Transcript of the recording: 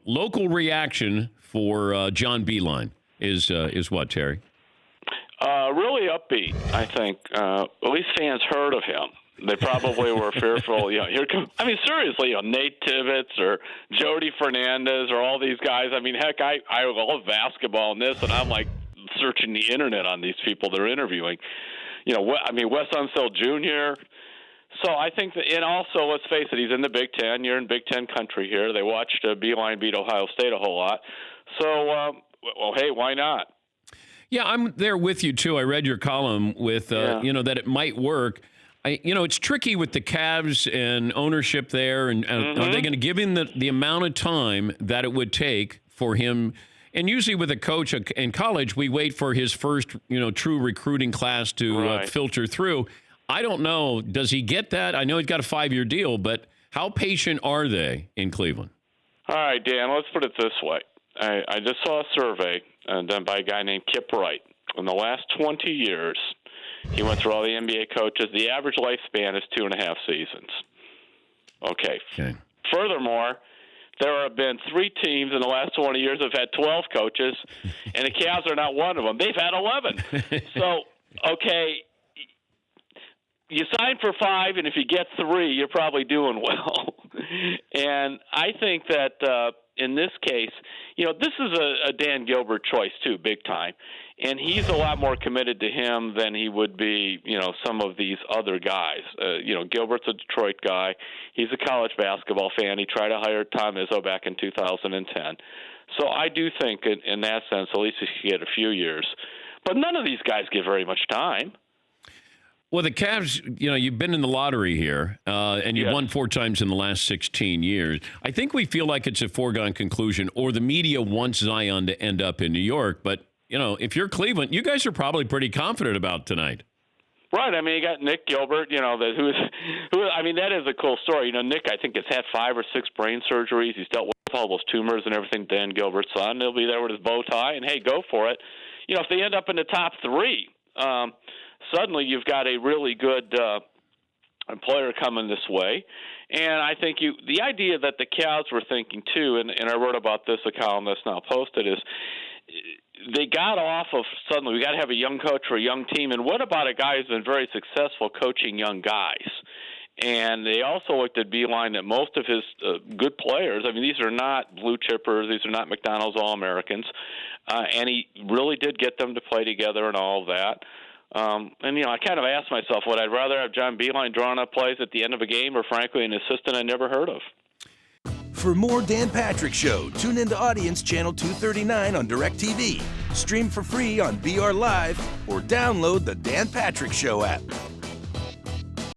local reaction for John Beilein is what, Terry? Really upbeat, I think. At least fans heard of him. They probably were fearful. Here come. I mean, seriously, Nate Tibbetts or Jody Fernandez or all these guys. I mean, heck, I love basketball and this, and I'm like searching the internet on these people they're interviewing. Wes Unseld Jr. So I think that, and also, let's face it, he's in the Big Ten. You're in Big Ten country here. They watched Beilein beat Ohio State a whole lot. So, hey, why not? Yeah, I'm there with you, too. I read your column with, that it might work. It's tricky with the Cavs and ownership there. And are they going to give him the amount of time that it would take for him? And usually with a coach in college, we wait for his first, true recruiting class to filter through. I don't know. Does he get that? I know he's got a 5-year deal, but how patient are they in Cleveland? All right, Dan, let's put it this way. I just saw a survey done by a guy named Kip Wright. In the last 20 years, he went through all the NBA coaches. The average lifespan is 2.5 seasons. Okay. Furthermore, there have been 3 teams in the last 20 years that have had 12 coaches, and the Cavs are not one of them. They've had 11. So, okay, you sign for 5, and if you get 3, you're probably doing well. And I think that in this case, this is a Dan Gilbert choice, too, big time. And he's a lot more committed to him than he would be, some of these other guys. Gilbert's a Detroit guy. He's a college basketball fan. He tried to hire Tom Izzo back in 2010. So I do think in that sense, at least he should get a few years. But none of these guys get very much time. Well, the Cavs, you've been in the lottery here, and you've won 4 times in the last 16 years. I think we feel like it's a foregone conclusion, or the media wants Zion to end up in New York. But, if you're Cleveland, you guys are probably pretty confident about tonight. Right. I mean, you got Nick Gilbert, that is a cool story. Nick, I think, has had 5 or 6 brain surgeries. He's dealt with all those tumors and everything. Dan Gilbert's son, he'll be there with his bow tie, and, hey, go for it. If they end up in the top 3, suddenly you've got a really good player coming this way. And I think the idea that the Cavs were thinking, too, and I wrote about this, a column that's now posted, is they got off of suddenly we got to have a young coach for a young team. And what about a guy who's been very successful coaching young guys? And they also looked at Beilein that most of his good players, I mean, these are not blue chippers, these are not McDonald's All-Americans, and he really did get them to play together and all of that. I kind of asked myself, would I rather have John Beilein drawing up plays at the end of a game or, frankly, an assistant I never heard of? For more Dan Patrick Show, tune into Audience Channel 239 on DirecTV. Stream for free on BR Live or download the Dan Patrick Show app.